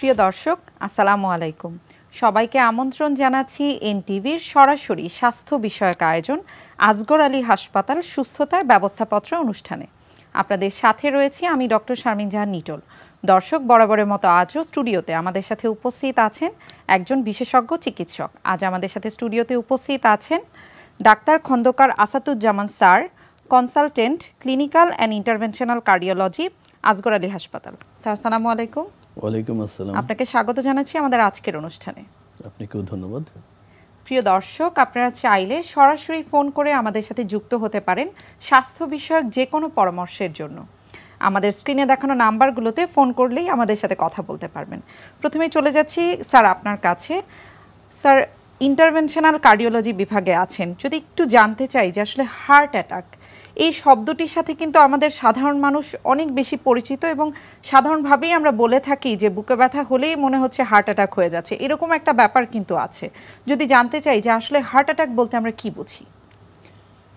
প্রিয় দর্শক আসসালামু আলাইকুম, সবাইকে আমন্ত্রণ জানাচ্ছি এনটিভির সরাসরি স্বাস্থ্য বিষয়ক আয়োজন আসগর আলী হাসপাতাল সুস্থতার ব্যবস্থাপত্র অনুষ্ঠানে। আপনাদের সাথে রয়েছি আমি ডক্টর শারমিন জাহান নিটোল। দর্শক, বরাবরের মতো আজও স্টুডিওতে আমাদের সাথে উপস্থিত আছেন একজন বিশেষজ্ঞ চিকিৎসক। আজ আমাদের সাথে স্টুডিওতে উপস্থিত আছেন doctor Khandakar Asaduzzaman sir, consultant clinical and interventional cardiology, Asgar Ali হাসপাতাল। স্যার আসসালামু আলাইকুম। ওয়ালাইকুম আসসালাম। আপনাকে স্বাগত জানাচ্ছি আমাদের আজকের অনুষ্ঠানে। আপনাকেও ধন্যবাদ। প্রিয় দর্শক, আপনারা চাইলে সরাসরি ফোন করে আমাদের সাথে যুক্ত হতে পারেন স্বাস্থ্য বিষয়ক যে কোনো পরামর্শের জন্য। আমাদের স্ক্রিনে দেখানো নাম্বারগুলোতে ফোন করলেই আমাদের সাথে কথা বলতে পারবেন। প্রথমে চলে যাচ্ছি স্যার আপনার কাছে। স্যার, ইন্টারভেনশনাল কার্ডিওলজি বিভাগে আছেন, যদি একটু জানতে চাই যে আসলে হার্ট অ্যাটাক এই শব্দটির সাথে কিন্তু আমাদের সাধারণ মানুষ অনেক বেশি পরিচিত এবং সাধারণভাবেই আমরা বলে থাকি যে বুকে ব্যথা হলেই মনে হচ্ছে হার্ট অ্যাটাক হয়ে যাচ্ছে, এরকম একটা ব্যাপার কিন্তু আছে। যদি জানতে চাই যে আসলে হার্ট অ্যাটাক বলতে আমরা কি বুঝি?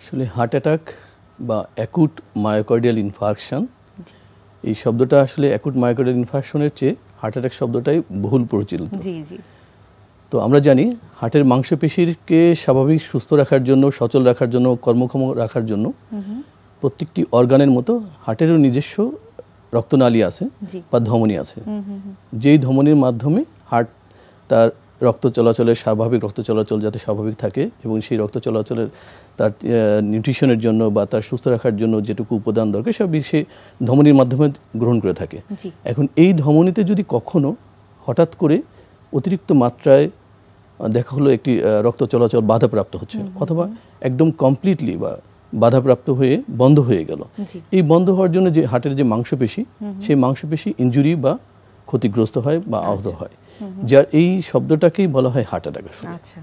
আসলে হার্ট অ্যাটাক বা অ্যাকুট মায়োকার্ডিয়াল ইনফার্কশন, এই শব্দটা আসলে অ্যাকুট মায়োকার্ডিয়াল ইনফার্কশনের চেয়ে হার্ট অ্যাটাক শব্দটাই বহুল পরিচিত। জি জি। তো আমরা জানি হার্টের মাংসপেশিকে স্বাভাবিক সুস্থ রাখার জন্য, সচল রাখার জন্য, কর্মক্ষম রাখার জন্য প্রত্যেকটি অর্গানের মতো হার্টেরও নিজস্ব রক্তনালী আছে বা ধমনী আছে, যেই ধমনীর মাধ্যমে হার্ট তার রক্ত চলাচলের স্বাভাবিক রক্ত চলাচল যাতে স্বাভাবিক থাকে এবং সেই রক্ত চলাচলের তার নিউট্রিশনের জন্য বা তার সুস্থ রাখার জন্য যেটুকু উপাদান দরকার সব সে ধমনীর মাধ্যমে গ্রহণ করে থাকে। এখন এই ধমনীতে যদি কখনো হঠাৎ করে অতিরিক্ত মাত্রায় দেখা হলো একটি রক্ত চলাচল বাধাপ্রাপ্ত হচ্ছে অথবা একদম কমপ্লিটলি বা বাধাপ্রাপ্ত হয়ে বন্ধ হয়ে গেল, এই বন্ধ হওয়ার জন্য যে হার্টের যে মাংসপেশি, সেই মাংসপেশি ইনজুরি বা ক্ষতিগ্রস্ত হয় বা আহত হয়, যার এই শব্দটাকেই বলা হয় হার্ট অ্যাটাক। আচ্ছা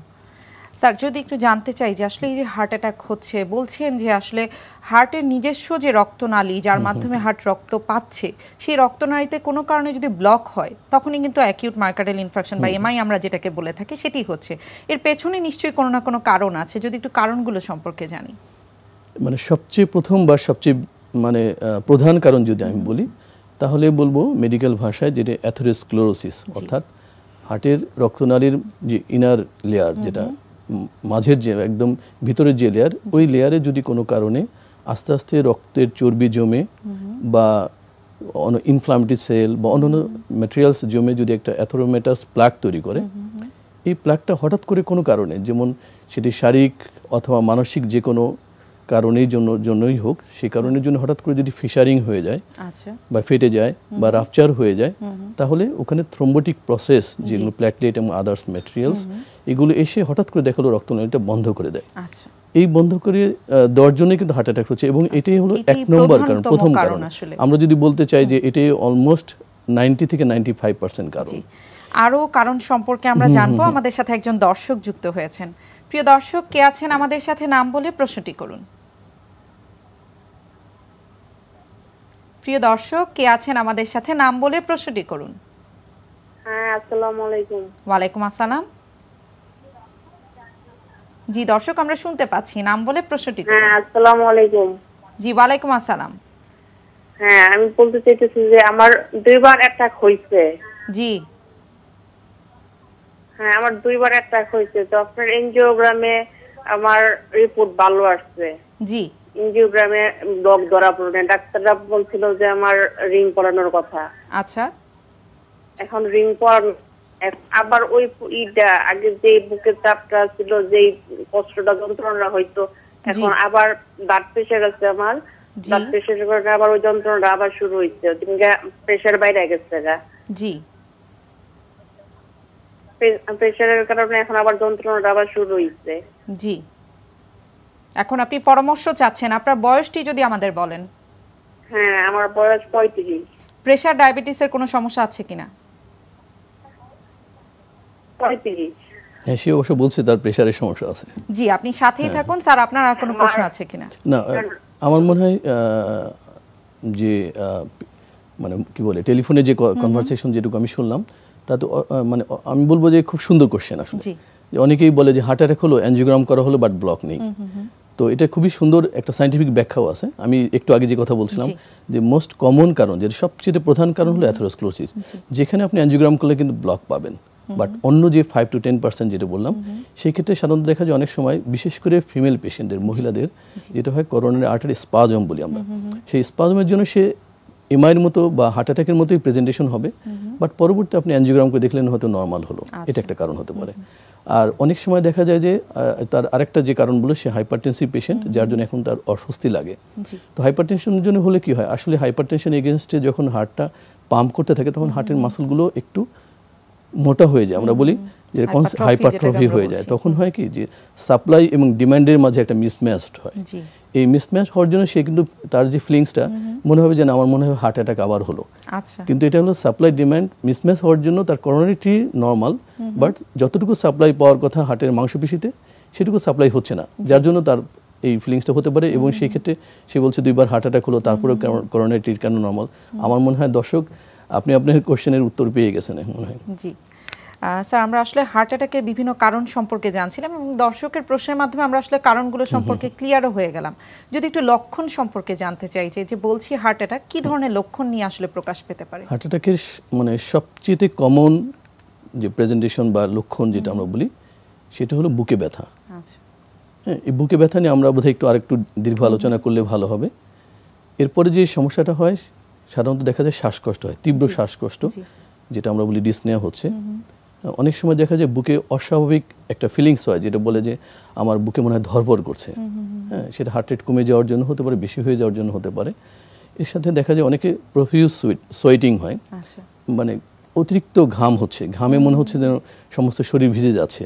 স্যার, যদি একটু জানতে চাই যে আসলে এই যে হার্ট অ্যাটাক হচ্ছে, বলছেন যে আসলে হার্টের নিজস্ব যে রক্তনালী যার মাধ্যমে হার্ট রক্ত পাচ্ছে, সেই রক্তনালীতে কোনো কারণে যদি ব্লক হয় তখনই কিন্তু অ্যাকিউট মায়োকার্ডিয়াল ইনফার্কশন বা এমআই আমরা যেটাকে বলে থাকি সেটি হচ্ছে। এর পেছনে নিশ্চয়ই কোনো না কোনো কারণ আছে, যদি একটু কারণগুলো সম্পর্কে জানি। মানে সবচেয়ে প্রথম বা সবচেয়ে প্রধান কারণ যদি আমি বলি তাহলে বলবো মেডিকেল ভাষায় যেটা অ্যাথেরোস্ক্লেরোসিস, অর্থাৎ হার্টের রক্তনালীর যে ইনার লেয়ার, যেটা মাঝের যে একদম ভিতরের যে লেয়ার, ওই লেয়ারে যদি কোনো কারণে আস্তে আস্তে রক্তের চর্বি জমে বা ইনফ্লামেটরি সেল বা অন্যান্য ম্যাটেরিয়ালস জমে যদি একটা অ্যাথেরোমেটাস প্লাক তৈরি করে, এই প্লাকটা হঠাৎ করে কোনো কারণে, যেমন সেটি শারীরিক অথবা মানসিক যে কোনো কারণের জন্যই হোক, সেই কারণের জন্য হঠাৎ করে যদি ফিশারিং হয়ে যায় বা ফেটে যায় বা রাপচার হয়ে যায়, তাহলে ওখানে থ্রম্বোটিক প্রসেস যেগুলো প্ল্যাটলেট এবং আদার্স ম্যাটেরিয়ালস এগুলো এসে হঠাৎ করে দেখালো রক্তনালীটা বন্ধ করে দেয়। এই বন্ধ করে দেওয়ার জন্যই কিন্তু হার্ট অ্যাটাক হচ্ছে এবং এটাই হলো এক নম্বর কারণ, প্রথম কারণ। আমরা যদি বলতে চাই যে এটাই অলমোস্ট 90 থেকে 95% কারণ। আরও কারণ সম্পর্কে আমরা জানবো। আমাদের সাথে একজন দর্শক যুক্ত হয়েছেন। প্রিয় দর্শক, কে আছেন আমাদের সাথে? নাম বলে প্রশ্নটি করুন। প্রিয় দর্শক, কে আছেন আমাদের সাথে? নাম বলে প্রশ্নটি করুন। হ্যাঁ, আসসালামু আলাইকুম। ওয়ালাইকুম আসসালাম। জি দর্শক, আমরা শুনতে পাচ্ছি, নাম বলে প্রশ্নটি করুন। হ্যাঁ, আসসালামু আলাইকুম। জি ওয়ালাইকুম আসসালাম। হ্যাঁ, আমি বলতে চাইতেছি যে আমার দুইবার অ্যাটাক হইছে। জি হ্যাঁ, আমার দুইবার অ্যাটাক হইছে। তো আপনার এনজিওগ্রামে আমার রিপোর্ট ভালো আসছে। জি, এনজিওগ্রামে ব্লক ধরা পড়ে, ডাক্তাররা বলছিল যে আমার রিং পরানোর কথা। আচ্ছা, এখন রিং পরানো আবার ওই আগে যে বুকের চাপটা ছিল, যেই কষ্টটা যন্ত্রণা হইতো, এখন আবার ব্লাড প্রেশার আছে আমার, ব্লাড প্রেশারের কারণে আবার ওই যন্ত্রণাটা আবার শুরু হইছে, প্রেশার বাইরে গেছে গা। জি, প্রেশারের কারণে এখন আবার যন্ত্রণাটা আবার শুরু হইছে। জি, এখন আপনি পরামর্শ চাচ্ছেন, আপনার বয়সটি যদি আমাদের বলেন। হ্যাঁ, আমার বয়স 35। প্রেশার ডায়াবেটিসের কোনো সমস্যা আছে কিনা? 35। হ্যাঁ, সে অবশ্য বলছে তার প্রেশারের সমস্যা আছে। জি, আপনি সাথেই থাকুন। স্যার, আপনার আর কোনো প্রশ্ন আছে কিনা? না, আমার মনে হয় যে মানে কি বলে, টেলিফোনে যে কনভারসেশন যেটুকু আমি শুনলাম, তা তো মানে আমি বলবো যে খুব সুন্দর কোশ্চেন আসলে। যে অনেকেই বলে যে হার্ট অ্যাটাক হলো, অ্যানজিওগ্রাম করা হলো, বাট ব্লক নেই। তো এটা খুবই সুন্দর একটা সায়েন্টিফিক ব্যাখ্যাও আছে। আমি একটু আগে যে কথা বলছিলাম যে মোস্ট কমন কারণ, যেটা সবচেয়ে প্রধান কারণ হলো অ্যাথেরোস্ক্লেরোসিস, যেখানে আপনি অ্যাঞ্জিওগ্রাম করলে কিন্তু ব্লক পাবেন। বাট অন্য যে 5 to 10% যেটা বললাম, সেই ক্ষেত্রে সাধারণত দেখা যায় অনেক সময় বিশেষ করে ফিমেল পেশেন্টদের, মহিলাদের যেটা হয় করোনারি আর্টারি স্পাজম বলি আমরা, সেই স্পাজমের জন্য সে এমআইয়ের মতো বা হার্ট অ্যাটাকের মতোই প্রেজেন্টেশন হবে, বাট পরবর্তীতে আপনি অ্যাঞ্জিওগ্রাম করে দেখলেন হয়তো নর্মাল হলো। এটা একটা কারণ হতে পারে। আর অনেক সময় দেখা যায় যে তার আরেকটা যে কারণ বলে সে হাইপারটেনসিভ পেশেন্ট, যার জন্য এখন তার অস্বস্তি লাগে। তো হাইপারটেনশনের জন্য হলে কি হয়, আসলে হাইপারটেনশন এগেনস্টে যখন হার্টটা পাম্প করতে থাকে তখন হার্টের মাসলগুলো একটু মোটা হয়ে যায়, আমরা বলি যে হাইপারট্রফি হয়ে যায়। তখন হয় কি যে সাপ্লাই এবং ডিমান্ডের মাঝে একটা মিসম্যাচ হয়। এই মিসম্যাচ হওয়ার জন্য সে কিন্তু তার যে ফিলিংসটা মনে হবে যে না আমার মনে হয় হার্ট অ্যাটাক আবার হলো, কিন্তু এটা হলো সাপ্লাই ডিমান্ড মিসম্যাচ হওয়ার জন্য তার করোনারি ট্রি নর্মাল, বাট যতটুকু সাপ্লাই পাওয়ার কথা হার্টের মাংসপেশিতে সেটুকু সাপ্লাই হচ্ছে না, যার জন্য তার এই ফিলিংসটা হতে পারে। এবং সেই ক্ষেত্রে সে বলছে 2 বার হার্ট অ্যাটাক হলো, তারপরে করোনারি ট্রি কেন নর্মাল। আমার মনে হয় দর্শক আপনি আপনার কোশ্চেনের উত্তর পেয়ে গেছেন মনে হয়। জি স্যার, আমরা আসলে হার্ট অ্যাটাকের বিভিন্ন কারণ সম্পর্কে জানছিলাম এবং দর্শকের প্রশ্নের মাধ্যমে আমরা আসলে কারণগুলো সম্পর্কে ক্লিয়ারও হয়ে গেলাম। যদি একটু লক্ষণ সম্পর্কে জানতে চাই, যে বলছি হার্ট অ্যাটাক কি ধরনের লক্ষণ নিয়ে আসলে প্রকাশ পেতে পারে? হার্ট অ্যাটাকের মানে সবচেয়ে কমন যে প্রেজেন্টেশন বা লক্ষণ যেটা আমরা বলি সেটা হলো বুকে ব্যথা। আচ্ছা, হ্যাঁ, এই বুকে ব্যথা নিয়ে আমরা বোধহয় একটু আরেকটু দীর্ঘ আলোচনা করলে ভালো হবে। এরপরে যে সমস্যাটা হয় সাধারণত দেখা যায় শ্বাসকষ্ট হয়, তীব্র শ্বাসকষ্ট, যেটা আমরা বলি ডিসনিয়া হচ্ছে। অনেক সময় দেখা যায় বুকে অস্বাভাবিক একটা ফিলিংস হয়, যেটা বলে যে আমার বুকে মনে হয় ধরপড় করছে। হ্যাঁ, সেটা হার্ট রেট কমে যাওয়ার জন্য হতে পারে, বেশি হয়ে যাওয়ার জন্য হতে পারে। এর সাথে দেখা যায় অনেকে প্রফিউজ সোয়েটিং হয়, মানে অতিরিক্ত ঘাম হচ্ছে, ঘামে মনে হচ্ছে যেন সমস্ত শরীর ভিজে যাচ্ছে।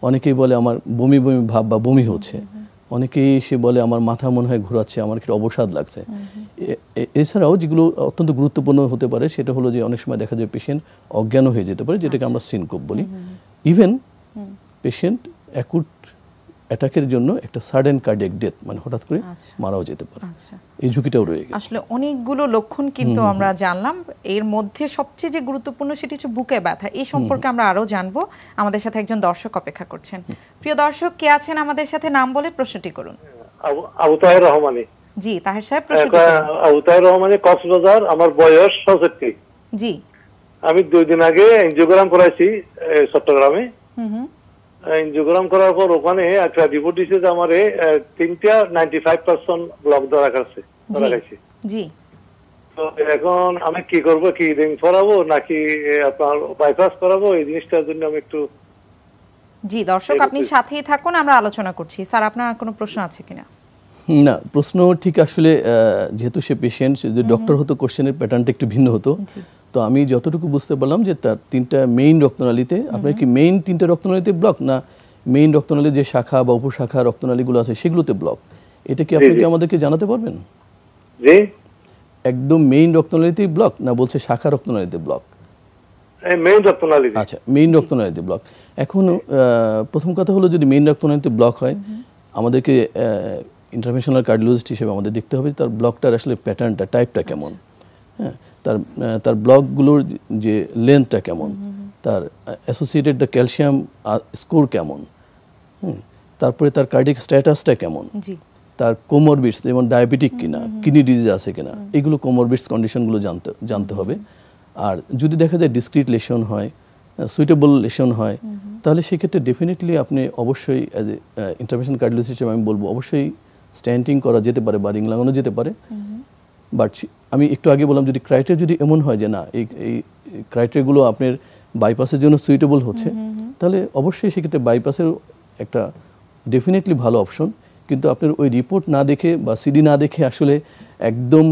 অনেকেই বলে আমার বমি বমি ভাব বা বমি হচ্ছে, অনেকেই সে বলে আমার মাথা মনে হয় ঘোরাচ্ছে, আমার একটু অবসাদ লাগছে। এছাড়াও যেগুলো অত্যন্ত গুরুত্বপূর্ণ হতে পারে সেটা হলো যে অনেক সময় দেখা যায় পেশেন্ট অজ্ঞান হয়ে যেতে পারে, যেটাকে আমরা সিনকোপ বলি। ইভেন পেশেন্ট অ্যাকুট অ্যাটাকের জন্য একটা সাডেন কার্ডিয়াক ডেথ, মানে হঠাৎ করে মারাও যেতে পারে, এই ঝুঁকিটাও রয়ে গেছে। আসলে অনেকগুলো লক্ষণ কিন্তু আমরা জানলাম, এর মধ্যে সবচেয়ে যে গুরুত্বপূর্ণ সেটি হচ্ছে বুকে ব্যথা। এই সম্পর্কে আমরা আরো জানবো। আমাদের সাথে একজন দর্শক অপেক্ষা করছেন। প্রিয় দর্শক, কে আছেন আমাদের সাথে, নাম বলে প্রশ্নটি করুন। আবু তাহের রহমানী। জি তাহের সাহেব, প্রশ্নটি করুন। আবু তাহের রহমানী, কক্সবাজার। আমার বয়স 67। জি, আমি 2 দিন আগে এনজিওগ্রাম করাইছি চট্টগ্রামে। এনজিওগ্রাম করার পর ওখানে একটা রিপোর্ট দিছে যে আমার 3টা 95% ব্লক ধরা গেছে। জি, তো এখন আমি কি করব, কি রিং করাবো নাকি আপনার বাইপাস করাবো, এই জিনিসটার জন্য আমি একটু। জি দর্শক, আপনি সাথেই থাকুন, আমরা আলোচনা করছি। স্যার, আপনার কোনো প্রশ্ন আছে কিনা? না, প্রশ্ন ঠিক আসলে যেহেতু সে পেশেন্ট, যদি ডক্টর হতো কোশ্চেনের প্যাটার্নটা একটু ভিন্ন হতো। তো আমি যতটুকু বুঝতে পারলাম যে তার 3টা মেইন রক্তনালীতে, আপনার কি মেইন 3টা রক্তনালীতে ব্লক, না মেইন রক্তনালীর যে শাখা বা উপশাখা রক্তনালীগুলো আছে সেগুলোতে ব্লক? এটা কি আপনি কি আমাদেরকে জানাতে পারবেন? জি, একদম মেইন রক্তনালীতেই ব্লক, না বলছে শাখা রক্তনালীতে ব্লক? মেইন রক্তনালীতে। আচ্ছা, মেইন রক্তনালীতে ব্লক। এখন প্রথম কথা হলো যদি মেইন রক্তনালীতে ব্লক হয়, আমাদেরকে ইন্টারভেনশনাল কার্ডিওলজিস্ট হিসেবে আমাদের দেখতে হবে তার ব্লকটার আসলে প্যাটার্নটা, টাইপটা কেমন। হ্যাঁ, তার ব্লকগুলোর যে লেন্থটা কেমন, তার অ্যাসোসিয়েটেড দ্য ক্যালসিয়াম স্কোর কেমন, তারপরে তার কার্ডিয়াক স্ট্যাটাসটা কেমন, তার কোমরবিডস যেমন ডায়াবেটিক কিনা, কিডনি ডিজিজ আছে কিনা, এগুলো কোমরবিডস কন্ডিশনগুলো জানতে হবে। আর যদি দেখা যায় ডিসক্রিট লেশন হয়, সুইটেবল লেশন হয়, তাহলে সেক্ষেত্রে ডেফিনেটলি আপনি অবশ্যই অ্যাজ এ ইন্টারভেনশনাল কার্ডিওলজিস্ট হিসেবে আমি বলবো অবশ্যই স্ট্যান্টিং করা যেতে পারে বা রিং লাগানো যেতে পারে। বাট আমি একটু আগে বললাম যদি ক্রাইটেরিয়া যদি এমন হয় যে না এই ক্রাইটেরিয়াগুলো আপনার বাইপাসের জন্য সুইটেবল হচ্ছে, তাহলে অবশ্যই সেক্ষেত্রে বাইপাসের একটা ডেফিনেটলি ভালো অপশন। কিন্তু আপনার ওই রিপোর্ট না দেখে বা সিডি না দেখে আসলে একদম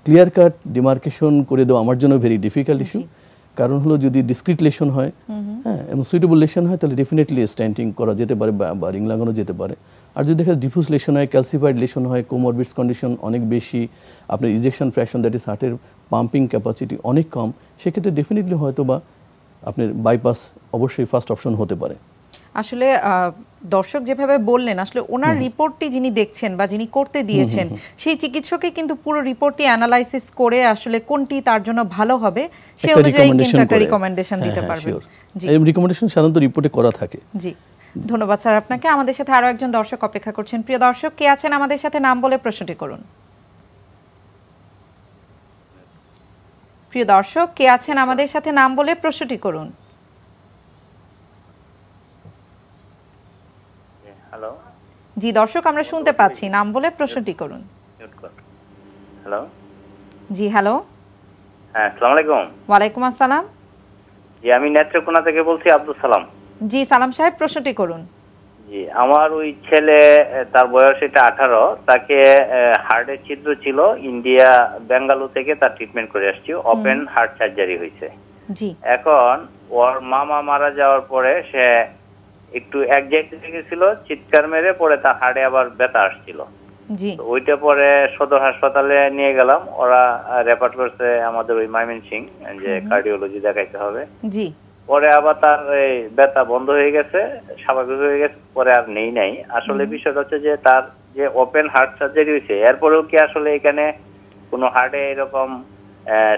ক্লিয়ার কাট ডিমার্কেশন করে দেওয়া আমার জন্য ভেরি ডিফিকাল্ট ইস্যু। কারণ হলো যদি ডিসক্রিট লেশন হয়, হ্যাঁ, এবং সুইটেবল লেশন হয়, তাহলে ডেফিনেটলি স্ট্যান্টিং করা যেতে পারে বা রিং লাগানো যেতে পারে। আর যদি দেখা ডিফিউজ লেশন হয়, ক্যালসিফাইড লেশন হয়, কোমরবিডস কন্ডিশন অনেক বেশি, আপনার ইজেকশন ফ্র্যাকশন দ্যাট ইজ হার্টের পাম্পিং ক্যাপাসিটি অনেক কম, সেক্ষেত্রে ডেফিনেটলি হয়তো বা আপনার বাইপাস অবশ্যই ফার্স্ট অপশন হতে পারে। আসলে দর্শক যেভাবে বললেন, আসলে ওনার রিপোর্টটি যিনি দেখছেন বা যিনি করতে দিয়েছেন সেই চিকিৎসকই কিন্তু পুরো রিপোর্টটি অ্যানালাইসিস করে আসলে কোনটি তার জন্য ভালো হবে সে অনুযায়ী কিন্তু একটা রিকমেন্ডেশন দিতে পারবেন। জি, এই রিকমেন্ডেশন সাধারণত রিপোর্টে করা থাকে। জি ধন্যবাদ স্যার আপনাকে। আমাদের সাথে আরো একজন দর্শক অপেক্ষা করছেন। প্রিয় দর্শক, কে আছেন আমাদের সাথে, নাম বলে প্রশ্নটি করুন। প্রিয় দর্শক, কে আছেন আমাদের সাথে, নাম বলে প্রশ্নটি করুন। হ্যালো। জি দর্শক, আমরা শুনতে পাচ্ছি, নাম বলে প্রশ্নটি করুন। হ্যালো। জি হ্যালো। হ্যাঁ, আসসালামু আলাইকুম। ওয়ালাইকুম আসসালাম। জি, আমি নেত্রকোনা থেকে বলছি, আব্দুল সালাম। জি সালাম সাহেব, প্রশ্নটি করুন। জি, আমার ওই ছেলে, তার বয়স এটা 18, তাকে হার্টের ছিদ্র ছিল, ইন্ডিয়া বেঙ্গালুরু থেকে তার ট্রিটমেন্ট করে আসছি, ওপেন হার্ট সার্জারি হয়েছে। জি। এখন ওর মামা মারা যাওয়ার পরে সে একটু একজাক্ট গেছিল, চিৎকার মেরে, পরে তার হার্টে আবার ব্যথা আসছিল। জি। ওইটা পরে সদর হাসপাতালে নিয়ে গেলাম, ওরা রেফার করছে আমাদের ওই ময়মনসিংহ, যে কার্ডিওলজি দেখাইতে হবে। জি। পরে আবার তার এই ব্যথা বন্ধ হয়ে গেছে, স্বাভাবিক হয়ে গেছে, পরে আর নেই নাই। আসলে বিষয়টা হচ্ছে যে তার যে ওপেন হার্ট সার্জারি হয়েছে, এরপরেও কি আসলে এখানে কোনো হার্টে এরকম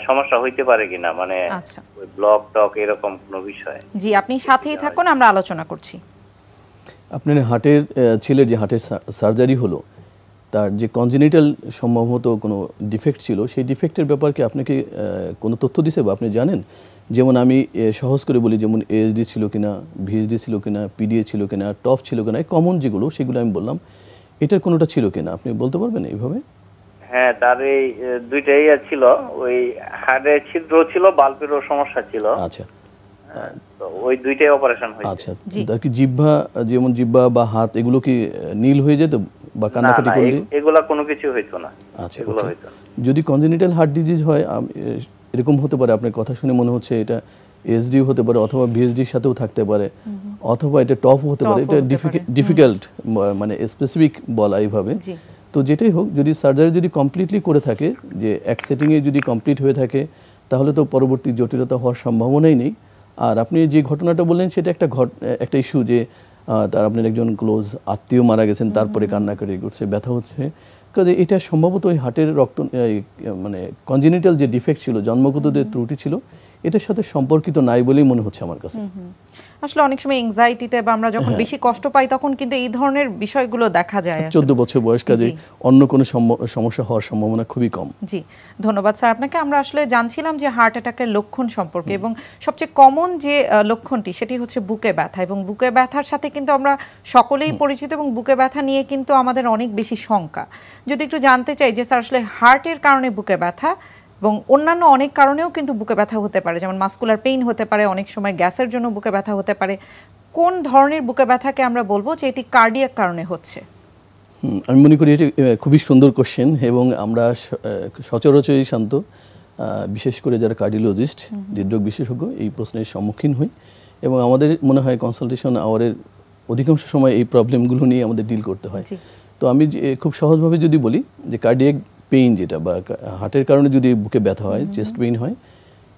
সমস্যা হইতে পারে কিনা, মানে ব্লক টক এরকম কোনো বিষয়? জি, আপনি সাথেই থাকুন, আমরা আলোচনা করছি। আপনার হার্টের ছেলের যে হার্টের সার্জারি হলো, তার যে কনজেনিটাল সম্ভবত কোনো ডিফেক্ট ছিল, সেই ডিফেক্টের ব্যাপারে কি আপনাকে কোনো তথ্য দিছে বা আপনি জানেন? যেমন আমি সহজ করে বলি, যেমন এএসডি ছিল কিনা, ভিএসডি ছিল কিনা, পিডিএ ছিল কিনা, টপ ছিল কিনা, কমন যেগুলো সেগুলো আমি বললাম, এটার কোনোটা ছিল কিনা আপনি বলতে পারবেন এইভাবে? হ্যাঁ, তার এই দুইটাই ছিল, ওই হার্টের ছিদ্র ছিল, বাল্বেরও সমস্যা ছিল। আচ্ছা, তো ওই দুইটাই অপারেশন হয়েছে। আচ্ছা, তার কি জিহ্বা, যেমন জিহ্বা বা হাত, এগুলো কি নীল হয়ে যেত বা কান্নাকাটি করলে? এগুলা কোনো কিছু হইতো না। আচ্ছা, যদি কনজেনিটাল হার্ট ডিজিজ হয়, এরকম হতে পারে, আপনার কথা শুনে মনে হচ্ছে এটা এসডি হতে পারে, অথবা ভিএসডির সাথেও থাকতে পারে, অথবা এটা টপ হতে পারে। এটা ডিফিকাল্ট মানে স্পেসিফিক বলা এইভাবে। তো যেটাই হোক, যদি সার্জারি যদি কমপ্লিটলি করে থাকে, যে এক সেটিংয়ে যদি কমপ্লিট হয়ে থাকে, তাহলে তো পরবর্তী জটিলতা হওয়ার সম্ভাবনাই নেই। আর আপনি যে ঘটনাটা বললেন, সেটা একটা ইস্যু, যে তার আপনার একজন ক্লোজ আত্মীয় মারা গেছেন, তারপরে কান্নাকাটি করছে, ব্যথা হচ্ছে, কাজে এটা সম্ভবত ওই হার্টের রক্ত মানে কনজেনিটাল যে ডিফেক্ট ছিল, জন্মগত যে ত্রুটি ছিল, এটার সাথে সম্পর্কিত নাই বলেই মনে হচ্ছে আমার কাছে। আসলে অনেক সময় এংজাইটিতে বা আমরা যখন বেশি কষ্ট পাই, তখন কিন্তু এই ধরনের বিষয়গুলো দেখা যায়। 14 বছর বয়স, কাজে অন্য কোনো সমস্যা হওয়ার সম্ভাবনা খুবই কম। জি, ধন্যবাদ স্যার আপনাকে। আমরা আসলে জানছিলাম যে হার্ট অ্যাটাকের লক্ষণ সম্পর্কে, এবং সবচেয়ে কমন যে লক্ষণটি সেটি হচ্ছে বুকে ব্যথা, এবং বুকে ব্যথার সাথে কিন্তু আমরা সকলেই পরিচিত, এবং বুকে ব্যথা নিয়ে কিন্তু আমাদের অনেক বেশি শঙ্কা। যদি একটু জানতে চাই যে স্যার, আসলে হার্টের কারণে বুকে ব্যথা এবং অন্যান্য অনেক কারণেও কিন্তু বুকে ব্যথা হতে পারে, যেমন মাসকুলার পেইন হতে পারে, অনেক সময় গ্যাসের জন্য বুকে ব্যথা হতে পারে, কোন ধরনের বুকে ব্যথাকে আমরা বলবো যে এটি কার্ডিয়াক কারণে হচ্ছে? আমি মনে করি এটি খুবই সুন্দর কোশ্চেন, এবং আমরা সচরাচরই শান্ত, বিশেষ করে যারা কার্ডিওলজিস্ট, হৃদরোগ বিশেষজ্ঞ, এই প্রশ্নের সম্মুখীন হই, এবং আমাদের মনে হয় কনসালটেশন আওয়ারের অধিকাংশ সময় এই প্রবলেমগুলো নিয়ে আমাদের ডিল করতে হয়। তো আমি খুব সহজভাবে যদি বলি, যে কার্ডিয়াক পেইন যেটা, বা হার্টের কারণে যদি বুকে ব্যথা হয়, চেস্ট পেইন হয়,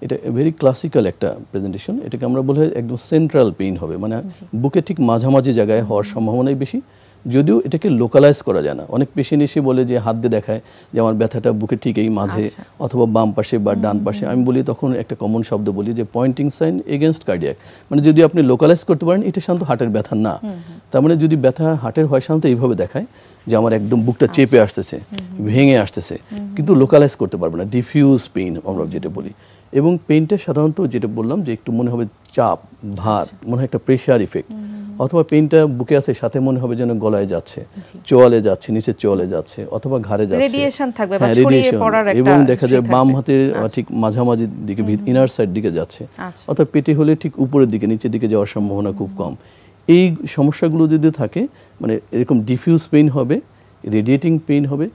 এটা ভেরি ক্লাসিক্যাল একটা প্রেজেন্টেশন। এটাকে আমরা বলি একদম সেন্ট্রাল পেইন হবে, মানে বুকে ঠিক মাঝামাঝি জায়গায় হওয়ার সম্ভাবনাই বেশি, যদিও এটাকে লোকালাইজ করা যায় না। অনেক পেশেন্ট এসে বলে যে হাত দিয়ে দেখায় যে আমার ব্যথাটা বুকে ঠিক এই মাঝে, অথবা বাম পাশে বা ডান পাশে। আমি বলি তখন একটা কমন শব্দ বলি, যে পয়েন্টিং সাইন এগেনস্ট কার্ডিয়াক, মানে যদি আপনি লোকালাইজ করতে পারেন, এটা সাধারণত হার্টের ব্যথা না। তার মানে যদি ব্যথা হার্টের হয়, সাধারণত এইভাবে দেখায় যে আমার একদম বুকটা চেপে আসতেছে, ভেঙে আসতেছে, কিন্তু লোকালাইজ করতে পারবে না, ডিফিউজ পেইন আমরা যেটা বলি। এবং পেইনটা সাধারণত যেটা বললাম, যে একটু মনে হবে চাপ, ভার, মনে হয় একটা প্রেশার ইফেক্ট, অথবা পেইনটা বুকে আছে, সাথে মনে হবে যেন গলায় যাচ্ছে, চোয়ালে যাচ্ছে, নিচের চোয়ালে যাচ্ছে, অথবা ঘাড়ে যাচ্ছে, রেডিয়েশন থাকবে বা ছড়িয়ে পড়ার একটা, এবং দেখা যায় বাম হাতের ঠিক মাঝামাঝি দিকে, ইনার সাইড দিকে যাচ্ছে, অথবা পেটে হলে ঠিক উপরের দিকে, নিচের দিকে যাওয়ার সম্ভাবনা খুব কম। এই সমস্যাগুলো যদি থাকে, মানে এরকম ডিফিউজ পেইন হবে, রেডিয়েটিং পেইন হবে,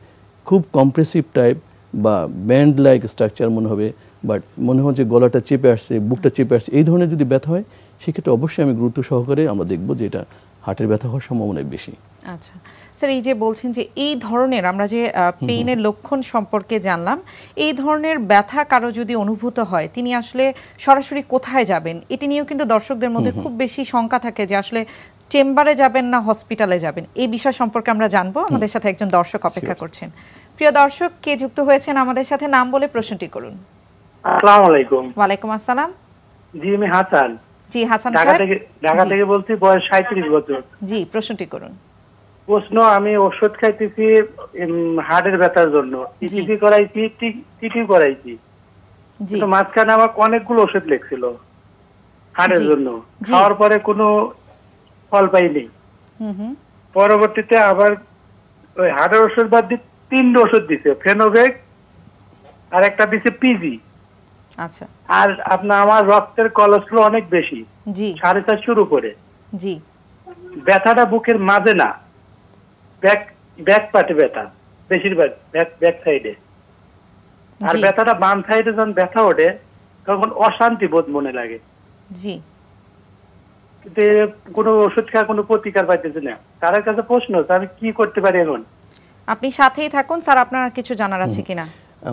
খুব কম্প্রেসিভ টাইপ বা ব্যান্ড লাইক স্ট্রাকচার মনে হবে, বাট মনে হচ্ছে গলাটা চেপে আসছে, বুকটা চেপে আসছে, এই ধরনের যদি ব্যথা হয়, সেক্ষেত্রে অবশ্যই আমি গুরুত্ব সহকারে আমরা দেখবো যে এটা হার্টের ব্যথা হওয়ার সম্ভাবনা বেশি। আচ্ছা স্যার, এই যে বলছেন যে এই ধরনের আমরা যে পেইনের লক্ষণ সম্পর্কে জানলাম, এই ধরনের ব্যথা কারো যদি অনুভূত হয়, তিনি আসলে সরাসরি কোথায় যাবেন, এটি নিয়েও কিন্তু দর্শকদের মধ্যে খুব বেশি শঙ্কা থাকে যে আসলে চেম্বারে যাবেন না হসপিটালে যাবেন। এই বিষয় সম্পর্কে আমরা জানবো। আমাদের সাথে একজন দর্শক অপেক্ষা করছেন। প্রিয় দর্শক, কে যুক্ত হয়েছেন আমাদের সাথে, নাম বলে প্রশ্নটি করুন। আসসালামু আলাইকুম। ওয়ালাইকুম আসসালাম। জি, আমি হাসান। জি হাসান ঢাকা সাহেব। থেকে বলছি, বয়স 37 বছর। জি প্রশ্নটি করুন। প্রশ্ন, আমি ওষুধ খাইতেছি হার্টের ব্যথার জন্য, ইটিপি করাইছি, টিটি করাইছি, জি কিন্তু মাঝখানে আমার অনেকগুলো ওষুধ লেখছিল হার্টের জন্য, জি। খাওয়ার পরে কোনো ফল পাইনি। পরবর্তীতে আবার ওই হার্টের ওষুধ বাদ দিয়ে 3টা ওষুধ দিছে, ফেনোভেক আর একটা দিছে পিজি। আচ্ছা আর আমার রক্তের কোলেস্টেরল অনেক বেশি, জি 450 উপরে। জি ব্যথাটা বুকের মাঝে না, ব্যাক পার্টে ব্যথা, বেশিরভাগ ব্যাক সাইডে। আর জি ব্যথাটা বাম সাইডে যখন ব্যথা ওঠে তখন অশান্তি বোধ মনে লাগে, জি কিন্তু কোনো ওষুধ খাওয়া কোনো প্রতিকার পাইতেছে না। তার কাছে প্রশ্ন হচ্ছে আমি কি করতে পারি এখন? আপনি সাথেই থাকুন স্যার, আপনার কিছু জানার আছে কিনা?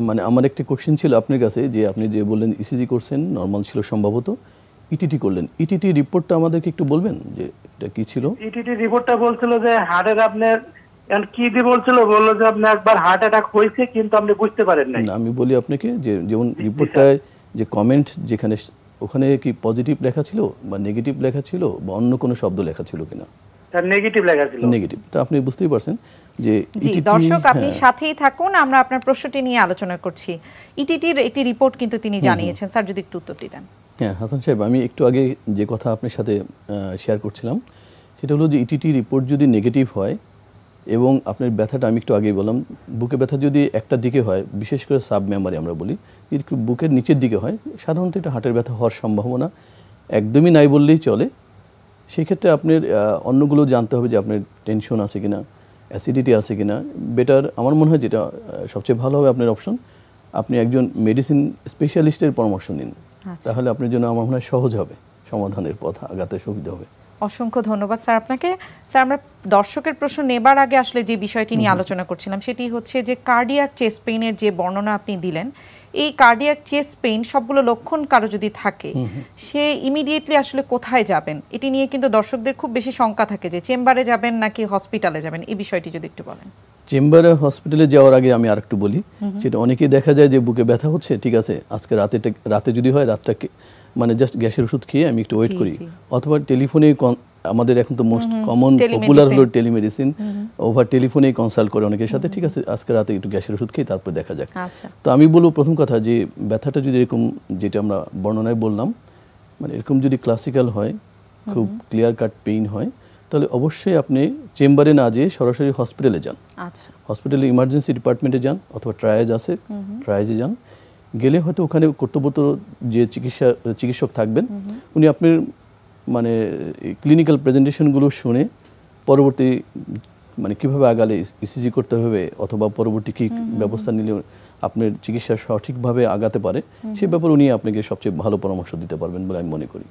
মানে আমার একটা কোশ্চেন ছিল আপনার কাছে, যে আপনি যে বললেন ইসিজি করছেন, নর্মাল ছিল সম্ভবত, ইটিটি করলেন, ইটিটি রিপোর্টটা আমাদেরকে একটু বলবেন যে এটা কি ছিল? ইটিটি রিপোর্টটা বলছিল যে হার্টের আপনার কি দিয়ে বললো যে আপনার একবার হার্ট অ্যাটাক হয়েছে কিন্তু আপনি বুঝতে পারেন নাই। না, আমি বলি আপনাকে যে যেমন রিপোর্টটায় যে কমেন্ট যেখানে, ওখানে কি পজিটিভ লেখা ছিল বা নেগেটিভ লেখা ছিল বা অন্য কোনো শব্দ লেখা ছিল কিনা? তার নেগেটিভ লেখা ছিল। নেগেটিভ। তো আপনি বুঝতেই পারছেন যে জি দর্শক আপনি সাথেই থাকুন, আমরা আপনার প্রশ্নটি নিয়ে আলোচনা করছি। ইটিটির একটি রিপোর্ট কিন্তু তিনি জানিয়েছেন, স্যার যদি একটু উত্তরটি দেন। হ্যাঁ হাসান সাহেব, আমি একটু আগে যে কথা আপনার সাথে শেয়ার করছিলাম সেটা হলো যে ইটিটি রিপোর্ট যদি নেগেটিভ হয় এবং আপনার ব্যথাটা, আমি একটু আগেই বললাম, বুকে ব্যথা যদি একটা দিকে হয়, বিশেষ করে সাব মেমোরি আমরা বলি, যদি বুকের নিচের দিকে হয়, সাধারণত এটা হার্টের ব্যথা হওয়ার সম্ভাবনা একদমই নাই বললেই চলে। সেই ক্ষেত্রে আপনার অন্যগুলো জানতে হবে যে আপনার টেনশন আছে কিনা, অ্যাসিডিটি আছে কিনা। বেটার আমার মনে হয় যেটা সবচেয়ে ভালো হবে আপনার অপশন, আপনি একজন মেডিসিন স্পেশালিস্টের পরামর্শ নিন, তাহলে আপনার জন্য আমার মনে হয় সহজ হবে, সমাধানের পথ আগাতে সুবিধা হবে। অসংখ্য ধন্যবাদ স্যার আপনাকে। স্যার আমরা দর্শকের প্রশ্ন নেবার আগে আসলে যে বিষয়টি নিয়ে আলোচনা করছিলাম সেটি হচ্ছে যে কার্ডিয়াক চেস্ট পেইনের যে বর্ণনা আপনি দিলেন, এই কার্ডিয়াক চেস্ট পেইন সবগুলো লক্ষণ কারো যদি থাকে, সে ইমিডিয়েটলি আসলে কোথায় যাবেন? এটি নিয়ে কিন্তু দর্শকদের খুব বেশি শঙ্কা থাকে যে চেম্বারে যাবেন নাকি হসপিটালে যাবেন, এই বিষয়টি যদি একটু বলেন। চেম্বারে হসপিটালে যাওয়ার আগে আমি আরেকটু বলি, সেটা অনেকেই দেখা যায় যে বুকে ব্যথা হচ্ছে, ঠিক আছে আজকে রাতে যদি হয় রাতটাকে মানে জাস্ট গ্যাসের ওষুধ খেয়ে আমি একটু ওয়েট করি, অথবা টেলিফোনে, আমাদের এখন তো মোস্ট কমন পপুলার হলো টেলিমেডিসিন, ওভার টেলিফোনেই কনসাল্ট করে অনেকের সাথে, ঠিক আছে আজকে রাতে একটু গ্যাসের ওষুধ খেয়ে তারপর দেখা যাক। তো আমি বলবো প্রথম কথা যে ব্যথাটা যদি এরকম যেটা আমরা বর্ণনায় বললাম, মানে এরকম যদি ক্লাসিক্যাল হয়, খুব ক্লিয়ার কাট পেইন হয়, তাহলে অবশ্যই আপনি চেম্বারে না যেয়ে সরাসরি হসপিটালে যান। হসপিটালে ইমার্জেন্সি ডিপার্টমেন্টে যান, অথবা ট্রায়াজ আছে ট্রায়াজে যান। গেলে হয়তো ওখানে কর্তব্যরত যে চিকিৎসক থাকবেন, উনি আপনার মানে ক্লিনিক্যাল প্রেজেন্টেশনগুলো শুনে পরবর্তী মানে কীভাবে আগালে ইসিজি করতে হবে অথবা পরবর্তী কী ব্যবস্থা নিলে আপনার চিকিৎসা সঠিকভাবে আগাতে পারে, সে ব্যাপারে উনি আপনাকে সবচেয়ে ভালো পরামর্শ দিতে পারবেন বলে আমি মনে করি।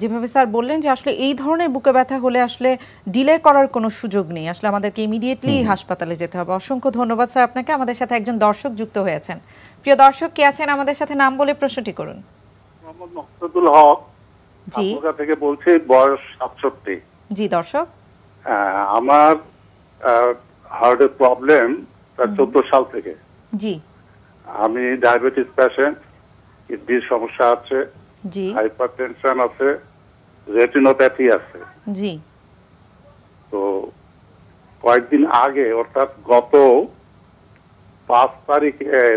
যেভাবে স্যার বললেন যে আসলে এই ধরনের বুকে ব্যথা হলে আসলে ডিলে করার কোনো সুযোগ নেই, আসলে আমাদেরকে ইমিডিয়েটলি হাসপাতালে যেতে হবে। অসংখ্য ধন্যবাদ স্যার আপনাকে। আমাদের সাথে একজন দর্শক যুক্ত হয়েছেন। প্রিয় দর্শক কে আছেন আমাদের সাথে, নাম বলে প্রশ্নটি করুন। মোহাম্মদ মকসুদুল হক, জি থেকে বলছি, বয়স 67। জি দর্শক, আমার হার্টের প্রবলেম 14 সাল থেকে। জি আমি ডায়াবেটিস পেশেন্ট, কিডনির সমস্যা আছে, জি হাইপারটেনশন আছে, রেটিনোপ্যাথি আছে। জি তো কয়েকদিন আগে অর্থাৎ গত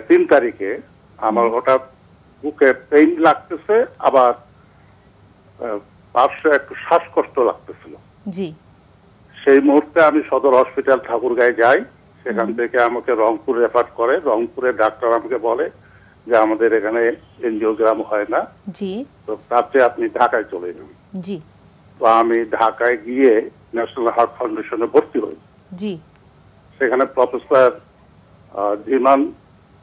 3 তারিখে আমার হঠাৎ বুকে পেইন লাগতেছে, আবার পার্শ্বে একটু শ্বাসকষ্ট লাগতেছিল। জি সেই মুহূর্তে আমি সদর হসপিটাল ঠাকুরগাঁয়ে যাই, সেখান থেকে আমাকে রংপুর রেফার করে। রংপুরের ডাক্তার আমাকে বলে যে আমাদের এখানে এনজিওগ্রাম হয় না, জি তো তাতে আপনি ঢাকায় চলে যান। জি তো আমি ঢাকায় গিয়ে ন্যাশনাল হার্ট ফাউন্ডেশনে ভর্তি হই। জি সেখানে প্রফেসর জিমান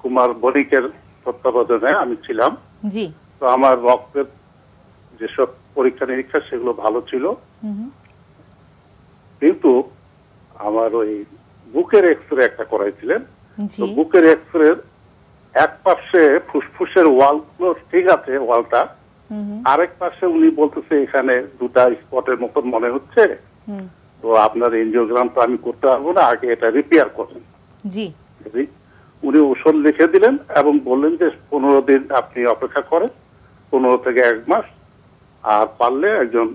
কুমার বণিকের তত্ত্বাবধানে আমি ছিলাম। জি তো আমার রক্তের যেসব পরীক্ষা নিরীক্ষা সেগুলো ভালো ছিল, কিন্তু আমার ওই বুকের এক্সরে একটা করাইছিলেন। তো বুকের এক্সরে এক পাশে ফুসফুসের ওয়ালগুলো ঠিক আছে, ওয়ালটা, আরেক পাশে উনি বলতেছে এখানে 2টা স্পটের মতন মনে হচ্ছে, তো আপনার এনজিওগ্রাম তো আমি করতে পারবো না, আগে এটা রিপেয়ার করেন। জি উনি ওষুধ লিখে দিলেন এবং বললেন যে 15 দিন আপনি অপেক্ষা করেন, 15 থেকে 1 মাস আর পারলে একজন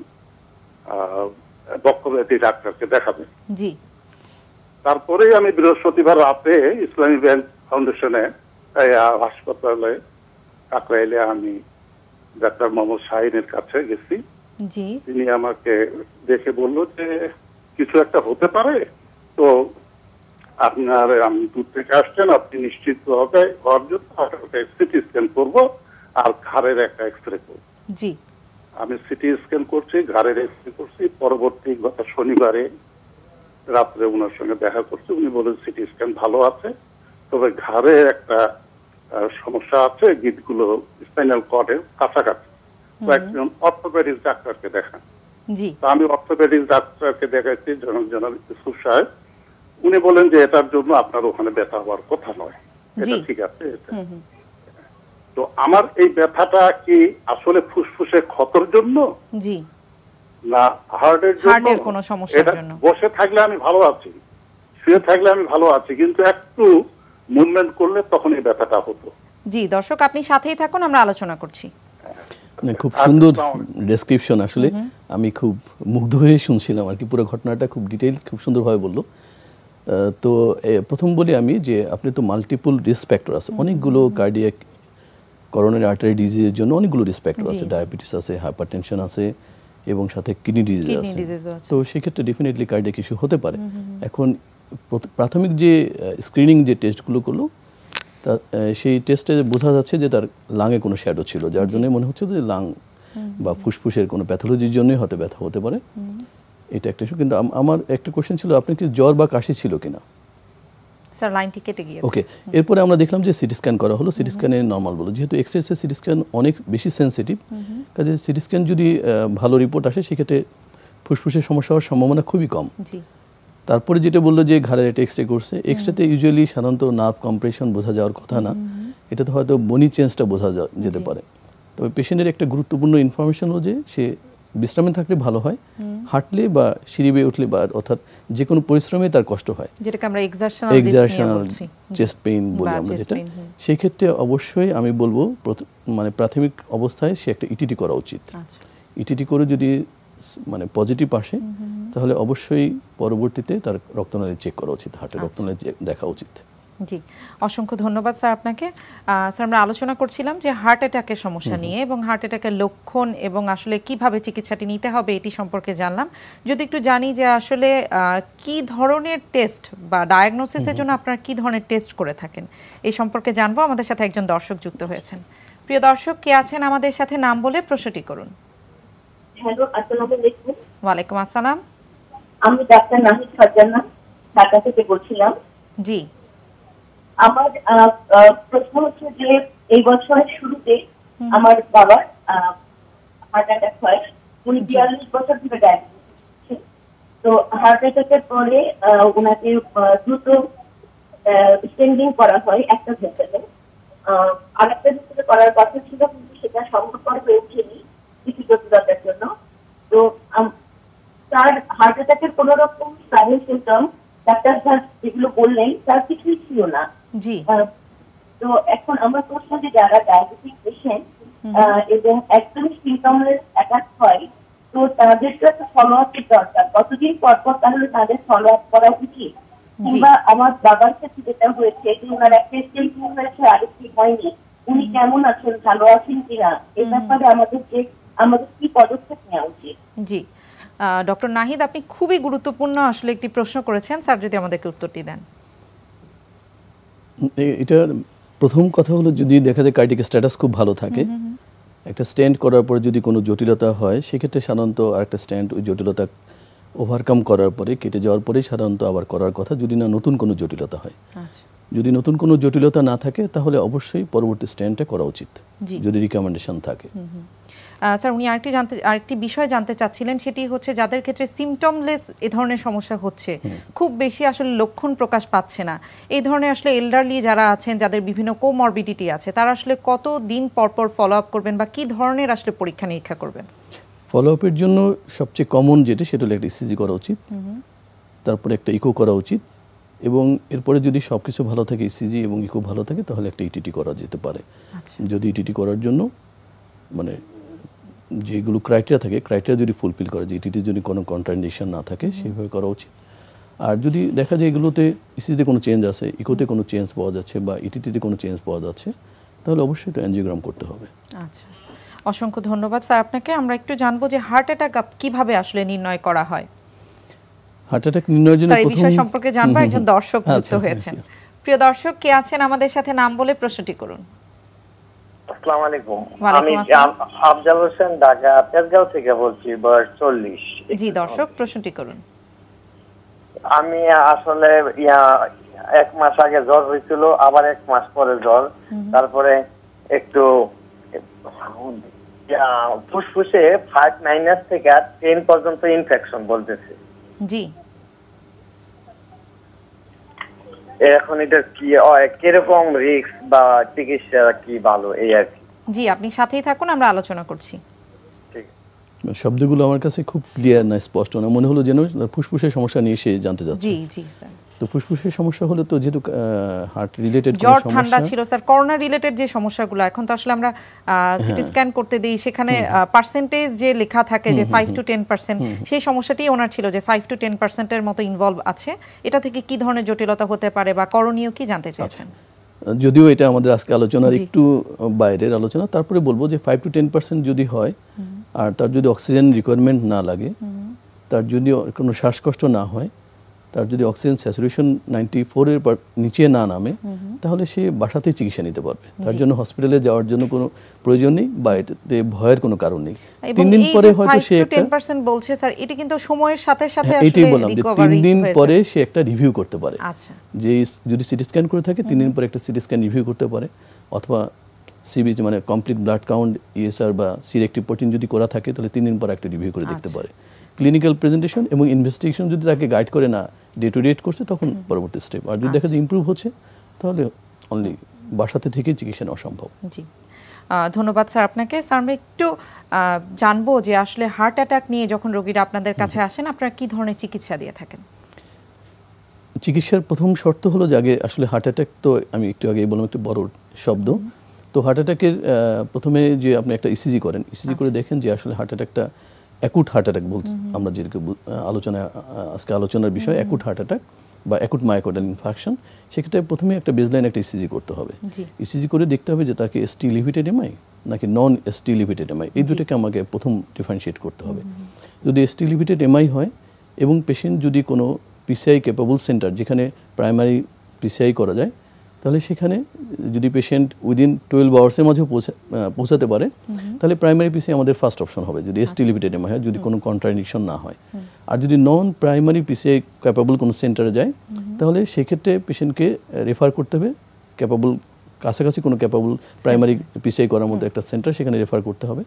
বক্ষব্যাধি ডাক্তারকে দেখাবেন। জি। তারপরেই আমি বৃহস্পতিবার রাতে ইসলামী ব্যাংক ফাউন্ডেশনে হাসপাতালে কাকরাইলে আমি ডাক্তার মোহাম্মদ শাহিনের কাছে গেছি। জি। তিনি আমাকে দেখে বললো যে কিছু একটা হতে পারে, তো আপনার আমি দূর থেকে আসছেন, আপনি নিশ্চিত হওয়ার জন্য সিটি স্ক্যান করবো আর ঘাড়ের একটা এক্সরে করবো। জি। আমি সিটি স্ক্যান করছি, ঘাড়ের এক্সরে করছি। পরবর্তী গত শনিবারে রাত্রে ওনার সঙ্গে দেখা করছি। উনি বলেন সিটি স্ক্যান ভালো আছে, তবে ঘাড়ে একটা সমস্যা আছে, গিটগুলো স্পাইনাল কর্ডের কাছাকাছি, তো একজন অর্থোপেডিক ডাক্তারকে দেখান। জি। তো আমি অর্থোপেডিক ডাক্তারকে দেখাইছি, জনাব ইউসুফ সাহেব। উনি বলেন যে এটার জন্য আপনার ওখানে ব্যথা হওয়ার কথা নয়, এটা ঠিক আছে। তো আমার এই ব্যথাটা কি আসলে ফুসফুসে ক্ষতর জন্য, জি, না হার্টের জন্য? হার্টের কোনো সমস্যার জন্য? বসে থাকলে আমি ভালো আছি, শুয়ে থাকলে আমি ভালো আছি, কিন্তু একটু মুভমেন্ট করলে তখন এই ব্যথাটা হতো। জি, দর্শক আপনি সাথেই থাকুন, আমরা আলোচনা করছি। খুব সুন্দর ডেসক্রিপশন, আসলে আমি খুব মুগ্ধ হয়ে শুনছিলাম আর কি। পুরো ঘটনাটা খুব ডিটেইল, খুব সুন্দরভাবে বললো। তো প্রথম বলি আমি যে আপনি তো মাল্টিপল রিস্ক ফ্যাক্টর আছে, অনেকগুলো কার্ডিয়াক করোনারি আর্টারি ডিজিজের জন্য অনেকগুলো রিস্ক ফ্যাক্টর আছে। ডায়াবেটিস আছে, হাইপারটেনশন আছে এবং সাথে কিডনি ডিজিজ আছে। তো সেক্ষেত্রে ডেফিনেটলি কার্ডিয়াক ইস্যু হতে পারে। এখন প্রাথমিক যে স্ক্রিনিং যে টেস্টগুলো করলো, তা সেই টেস্টে বোঝা যাচ্ছে যে তার লাঙে কোনো শ্যাডো ছিল, যার জন্য মনে হচ্ছে যে লাং বা ফুসফুসের কোনো প্যাথোলজির জন্যই হয়তো ব্যথা হতে পারে। এটা একটা ইস্যু। কিন্তু আমার একটা কোশ্চেন ছিল, আপনার কি জ্বর বা কাশি ছিল কিনা? স্যার লাইনটি কেটে গিয়েছে। ওকে, এরপরে আমরা দেখলাম যে সিটি স্ক্যান করা হলো, সিটি স্ক্যানে নর্মাল বলো, যেহেতু এক্সরে সিটি স্ক্যান অনেক বেশি সেন্সিটিভ, কাজে সিটি স্ক্যান যদি ভালো রিপোর্ট আসে সেক্ষেত্রে ফুসফুসের সমস্যা হওয়ার সম্ভাবনা খুবই কম। তারপরে যেটা বললো যে ঘাড়ের একটা এক্সরে করছে, এক্সরেতে ইউজুয়ালি সাধারণত নার্ভ কম্প্রেশন বোঝা যাওয়ার কথা না, এটাতে হয়তো বনি চেঞ্জটা বোঝা যেতে পারে। তবে পেশেন্টের একটা গুরুত্বপূর্ণ ইনফরমেশন হলো যে সে বিশ্রামে থাকলে ভালো হয়, হাঁটলে বা সিঁড়ি বেয়ে উঠলে বা অর্থাৎ যে কোনো পরিশ্রমে তার কষ্ট হয়, যেটাকে আমরা এক্সারশনাল চেস্ট পেইন বলি আমরা যেটা, সেই ক্ষেত্রে অবশ্যই আমি বলবো মানে প্রাথমিক অবস্থায় সে একটা ইটিটি করা উচিত। ইটিটি করে যদি মানে পজিটিভ আসে তাহলে অবশ্যই পরবর্তীতে তার রক্তনালী চেক করা উচিত, হার্টের রক্তনালী দেখা উচিত। জি, অসংখ্য ধন্যবাদ স্যার আপনাকে। স্যার আমরা আলোচনা করছিলাম যে হার্ট অ্যাটাকের সমস্যা নিয়ে এবং হার্ট অ্যাটাকের লক্ষণ এবং আসলে কিভাবে চিকিৎসাটি নিতে হবে এটি সম্পর্কে জানলাম। যদি একটু জানি যে আসলে কি ধরনের টেস্ট বা ডায়াগনোসিসের জন্য আপনারা কি ধরনের টেস্ট করে থাকেন এই সম্পর্কে জানবো। আমাদের সাথে একজন দর্শক যুক্ত হয়েছেন। প্রিয় দর্শক কে আছেন আমাদের সাথে, নাম বলে প্রশ্নটি করুন। হ্যালো, আসসালামু আলাইকুম। ওয়ালাইকুম আসসালাম। আমি ডাক্তার নাহিদ ফারজানা, ঢাকা থেকে বলছিলাম। জি, আমার প্রশ্ন হচ্ছে যে এই বছরের শুরুতে আমার বাবার হার্ট অ্যাটাক হয়। উনি 42 বছর ধরে ডায়াবেটিস। তো হার্ট অ্যাটাকের পরে ওনাকে দ্রুত স্টেন্ডিং করা হয় একটা ভেসেলে। আরেকটা ভেসেলে করার কথা ছিল, কিন্তু সেটা সম্ভবপর হয়ে ওঠেনি কিছু জটিলতার জন্য। তো তার হার্ট অ্যাটাকের কোন রকম সাইন সিমটম ডাক্তার যেগুলো বললেন তার কিছুই ছিল না। জি। তো এখন আমার প্রশ্ন যে যারা ডায়াবেটিক পেশেন্ট এবং একদম সিমটমলেস অ্যাটাক হয়, তো তাদের তো একটা ফলো আপের দরকার। কতদিন পর পর তাহলে তাদের ফলো আপ করা উচিত? কিংবা আমার বাবার ক্ষেত্রে যেটা হয়েছে যে ওনার একটা স্টেন্টিং হয়েছে, আরেকটি হয়নি, উনি কেমন আছেন, ভালো আছেন কিনা, এ ব্যাপারে আমাদের কি পদক্ষেপ নেওয়া উচিত? জি, ডক্টর নাহিদ আপনি খুবই গুরুত্বপূর্ণ আসলে একটি প্রশ্ন করেছেন, স্যার যদি আমাদেরকে উত্তরটি দেন। এটা প্রথম কথা হলো, যদি দেখা যায় কার্ডিয়াক স্ট্যাটাস খুব ভালো থাকে, একটা স্ট্যান্ড করার পর যদি কোনো জটিলতা হয় সেক্ষেত্রে সাধারণত আরেকটা স্ট্যান্ড ওই জটিলতা ওভারকাম করার পরে কেটে যাওয়ার পরেই সাধারণত আবার করার কথা, যদি না নতুন কোনো জটিলতা হয়। যদি নতুন কোনো জটিলতা না থাকে তাহলে অবশ্যই পরবর্তী স্ট্যান্ডটা করা উচিত যদি রিকমেন্ডেশন থাকে। স্যার উনি আরেকটি বিষয় জানতে চাচ্ছিলেন, সেটি হচ্ছে যাদের ক্ষেত্রে সিমটমলেস এ ধরনের সমস্যা হচ্ছে, খুব বেশি আসলে লক্ষণ প্রকাশ পাচ্ছে না, এই ধরনের আসলে এল্ডারলি যারা আছেন, যাদের বিভিন্ন কোমরবিডিটি আছে, তারা আসলে কত দিন পর পর ফলো আপ করবেন বা কি ধরনের আসলে পরীক্ষা নিরীক্ষা করবেন? ফলো আপের জন্য সবচেয়ে কমন যেটা সেটা হলো একটা ইসিজি করা উচিত, তারপরে একটা ইকো করা উচিত, এবং এরপরে যদি সব কিছু ভালো থাকে, ইসিজি এবং ইকো ভালো থাকে, তাহলে একটা ইটিটি করা যেতে পারে। যদি ইটিটি করার জন্য মানে যেগুলো ক্রাইটেরিয়া থাকে ক্রাইটেরিয়া যদি ফুলফিল করে, যে ইটিতে যদি কোনো কন্ট্রাইন্ডিকেশন না থাকে সেইভাবে করা উচিত। আর যদি দেখা যায় এগুলোতে ইসিজিতে কোনো চেঞ্জ আছে, ইকোতে কোনো চেঞ্জ পাওয়া যাচ্ছে বা ইটিটিতে কোনো চেঞ্জ পাওয়া যাচ্ছে, তাহলে অবশ্যই তো অ্যাঞ্জিওগ্রাম করতে হবে। আচ্ছা, অসংখ্য ধন্যবাদ স্যার আপনাকে। আমরা একটু জানবো যে হার্ট অ্যাটাক কিভাবে আসলে নির্ণয় করা হয়। হার্ট অ্যাটাক নির্ণয়ের জন্য এই বিষয় সম্পর্কে জানবো, একজন দর্শক যুক্ত হয়েছেন। প্রিয় দর্শক কে আছেন আমাদের সাথে, নাম বলে প্রশ্নটি করুন। আসসালামু আলাইকুম, আমি আফজাল হোসেন ঢাকা তেজগাঁও থেকে বলছি, বয়স 40। জি দর্শক, প্রশ্নটি করুন। আমি আসলে 1 মাস আগে জ্বর হয়েছিল, আবার 1 মাস পরে জ্বর, তারপরে একটু ফুসফুসে 5 থেকে 10 পর্যন্ত ইনফেকশন বলতেছে। জি, এখন এটা কি কিরকম রিস্ক বা চিকিৎসা কি ভালো, এই আর কি। জি, আপনি সাথেই থাকুন, আমরা আলোচনা করছি। শব্দগুলো আমার কাছে খুব ক্লিয়ার না, স্পষ্ট না, মনে হলো যেন ফুসফুসের সমস্যা নিয়ে সে জানতে যাচ্ছে। জি জি স্যার। তো ফুসফুসের সমস্যা হলে তো যেহেতু হার্ট রিলেটেড জ্বর ঠান্ডা ছিল স্যার, করোনা রিলেটেড যে সমস্যাগুলো এখন তো আসলে আমরা সিটি স্ক্যান করতে দিই, সেখানে পার্সেন্টেজ যে লেখা থাকে যে 5 to 10%, সেই সমস্যাটি ওনার ছিল যে 5 to 10% এর মতো ইনভলভ আছে। এটা থেকে কি ধরনের জটিলতা হতে পারে বা করণীয় কি জানতে চাইছেন? যদিও এটা আমাদের আজকে আলোচনার একটু বাইরের আলোচনা, তারপরে বলবো যে 5 to 10% যদি হয় আর তার যদি অক্সিজেন রিকোয়ারমেন্ট না লাগে, তার যদি কোনো শ্বাসকষ্ট না হয়, তার যদি অক্সিজেন স্যাচুরেশন 94 এর নিচে না নামে, তাহলে সে বাসাতেই চিকিৎসা নিতে পারবে। তার জন্য হসপিটালে যাওয়ার জন্য কোনো প্রয়োজন নেই বা এটাতে ভয়ের কোনো কারণ নেই। 3 দিন পরে হয়তো সে 10% বলছে স্যার, এটা কিন্তু সময়ের সাথে সাথে আসলে এটাই বললাম যে 3 দিন পরে সে একটা রিভিউ করতে পারে। আচ্ছা, যে যদি সিটি স্ক্যান করে থাকে 3 দিন পরে একটা সিটি স্ক্যান রিভিউ করতে পারে, অথবা সিবি মানে কমপ্লিট ব্লাড কাউন্ট, ইএসআর বা সিরেক্টিভ প্রোটিন যদি করা থাকে তাহলে 3 দিন পর একটা রিভিউ করে দেখতে পারে। ক্লিনিক্যাল প্রেজেন্টেশন এবং ইনভেস্টিগেশন যদি তাকে গাইড করে না ডে টু ডেট করছে, তখন পরবর্তী স্টেপ। আর যদি দেখা যায় ইমপ্রুভ হচ্ছে, তাহলে অনলি বাসাতে থেকে চিকিৎসা নেওয়া সম্ভব। জি, ধন্যবাদ স্যার আপনাকে। স্যার আমরা একটু জানবো যে আসলে হার্ট অ্যাটাক নিয়ে যখন রোগীরা আপনাদের কাছে আসেন, আপনারা কি ধরনের চিকিৎসা দিয়ে থাকেন? চিকিৎসার প্রথম শর্ত হলো যে আগে আসলে হার্ট অ্যাটাক, তো আমি একটু আগে বললাম একটু বড় শব্দ, তো হার্ট অ্যাটাকের প্রথমে যে আপনি একটা ইসিজি করেন, ইসিজি করে দেখেন যে আসলে হার্ট অ্যাটাকটা অ্যাকুট হার্ট অ্যাটাক বলছি আমরা, যেরকম আজকে আলোচনার বিষয় অ্যাকুট হার্ট অ্যাটাক বা অ্যাকুট মায়োকার্ডিয়াল ইনফার্কশন। সেক্ষেত্রে প্রথমে একটা বেসলাইন একটা ইসিজি করতে হবে। ইসিজি করে দেখতে হবে যে তাকে এসটি লিমিটেড এমআই নাকি নন এসটি লিমিটেড এমআই, এই দুটোকে আমাকে প্রথম ডিফারেন্সিয়েট করতে হবে। যদি এসটি লিমিটেড এমআই হয় এবং পেশেন্ট যদি কোনো পিসিআই ক্যাপেবল সেন্টার, যেখানে প্রাইমারি পিসিআই করা যায়, তাহলে সেখানে যদি পেশেন্ট উইদিন 12 আওয়ার্সের মাঝে পৌঁছাতে পারে, তাহলে প্রাইমারি পিসিআই আমাদের ফার্স্ট অপশন হবে, যদি এসটি লিমিটেড এমআই হয়, যদি কোনো কন্ট্রাইন্ডিকেশন না হয়। আর যদি নন প্রাইমারি পিসিআই ক্যাপেবল কোনো সেন্টারে যায়, তাহলে সেক্ষেত্রে পেশেন্টকে রেফার করতে হবে ক্যাপেবল, কাছাকাছি কোনো ক্যাপেবল প্রাইমারি পিসিআই করার মধ্যে একটা সেন্টার, সেখানে রেফার করতে হবে।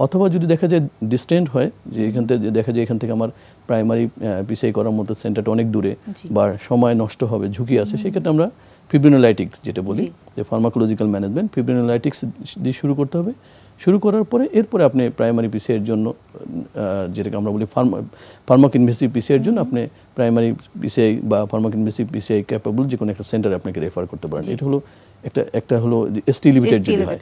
অথবা যদি দেখা যায় ডিস্টেন্ট হয়, যে এখান থেকে দেখা যায় এখান থেকে আমার প্রাইমারি পিসিআই করার মতো সেন্টারটা অনেক দূরে বা সময় নষ্ট হবে, ঝুঁকি আছে, সেক্ষেত্রে আমরা ফিব্রিনোলাইটিক্স যেটা বলি, যে ফার্মাকোলজিক্যাল ম্যানেজমেন্ট, ফিব্রিনোলাইটিক্স দিয়ে শুরু করতে হবে। শুরু করার পরে এরপরে আপনি প্রাইমারি পিসিআইয়ের জন্য, যেটাকে আমরা বলি ফার্মাকোইনভেসিভ পিসিআইয়ের জন্য, আপনি প্রাইমারি পিসিআই বা ফার্মাকোইনভেসিভ পিসিআই ক্যাপেবল যে কোনো একটা সেন্টারে আপনাকে রেফার করতে পারেন। এটা হলো একটা হলো এসটি লিমিটেড যদি হয়।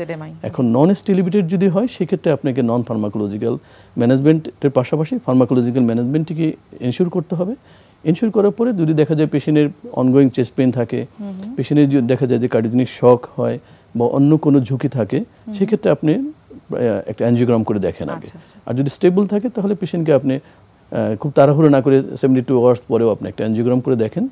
এখন নন এসটি লিমিটেড যদি হয়, সেক্ষেত্রে আপনাকে নন ফার্মাকোলজিক্যাল ম্যানেজমেন্টের পাশাপাশি ফার্মাকোলজিক্যাল ম্যানেজমেন্টটিকে এনশিওর করতে হবে। এনশিওর করার পরে যদি দেখা যায় পেশেন্টের অনগোয়িং চেস্ট পেইন থাকে, পেশেন্টের যদি দেখা যায় যে কার্ডিওজেনিক শক হয় বা অন্য কোনো ঝুঁকি থাকে, সেক্ষেত্রে আপনি একটা অ্যাঞ্জিওগ্রাম করে দেখেন আগে। আর যদি স্টেবল থাকে, তাহলে পেশেন্টকে আপনি খুব তাড়াহুড়ো না করে 72 আওয়ার্স পরেও আপনি একটা অ্যাঞ্জিওগ্রাম করে দেখেন।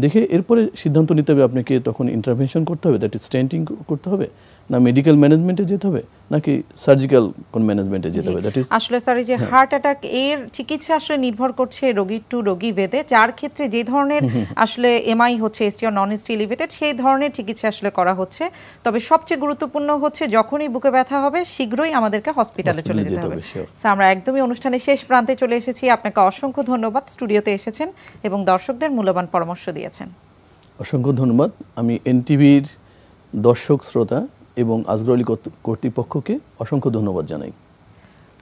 দেখে এরপরে সিদ্ধান্ত নিতে হবে আপনাকে তখন ইন্টারভেনশন করতে হবে, দ্যাট ইজ স্টেন্টিং করতে হবে, না মেডিকেল ম্যানেজমেন্টে যেতে হবে, নাকি সার্জিক্যাল কোন ম্যানেজমেন্টে যেতে হবে। দ্যাট ইজ আসলে স্যার এই যে হার্ট অ্যাটাক এর চিকিৎসা আসলে নির্ভর করছে রোগী টু রোগী ভেদে, যার ক্ষেত্রে যে ধরনের আসলে এমআই হচ্ছে এসটি আর নন এসটি এলিভেটেড, সেই ধরনের চিকিৎসা আসলে করা হচ্ছে। তবে সবচেয়ে গুরুত্বপূর্ণ হচ্ছে যখনই বুকে ব্যথা হবে শীঘ্রই আমাদেরকে হসপিটালে চলে যেতে হবে। স্যার আমরা একদমই অনুষ্ঠানের শেষ প্রান্তে চলে এসেছি। আপনাকে অসংখ্য ধন্যবাদ স্টুডিওতে এসেছেন এবং দর্শকদের মূল্যবান পরামর্শ দিয়েছেন। অসংখ্য ধন্যবাদ। আমি এনটিভির দর্শক শ্রোতা এবং আসগর আলী কর্তৃপক্ষকে অসংখ্য ধন্যবাদ জানাই।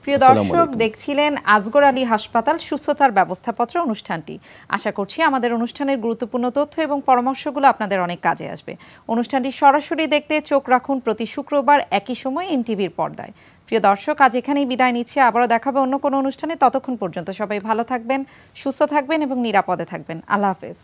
প্রিয় দর্শক, দেখছিলেন আসগর আলী হাসপাতাল সুস্থতার ব্যবস্থাপত্র অনুষ্ঠানটি। আশা করছি আমাদের অনুষ্ঠানের গুরুত্বপূর্ণ তথ্য এবং পরামর্শগুলো আপনাদের অনেক কাজে আসবে। অনুষ্ঠানটি সরাসরি দেখতে চোখ রাখুন প্রতি শুক্রবার একই সময় এনটিভির পর্দায়। প্রিয় দর্শক, আজ এখানেই বিদায় নিচ্ছি। আবারও দেখাবে অন্য কোনো অনুষ্ঠানে। ততক্ষণ পর্যন্ত সবাই ভালো থাকবেন, সুস্থ থাকবেন এবং নিরাপদে থাকবেন। আল্লাহ হাফেজ।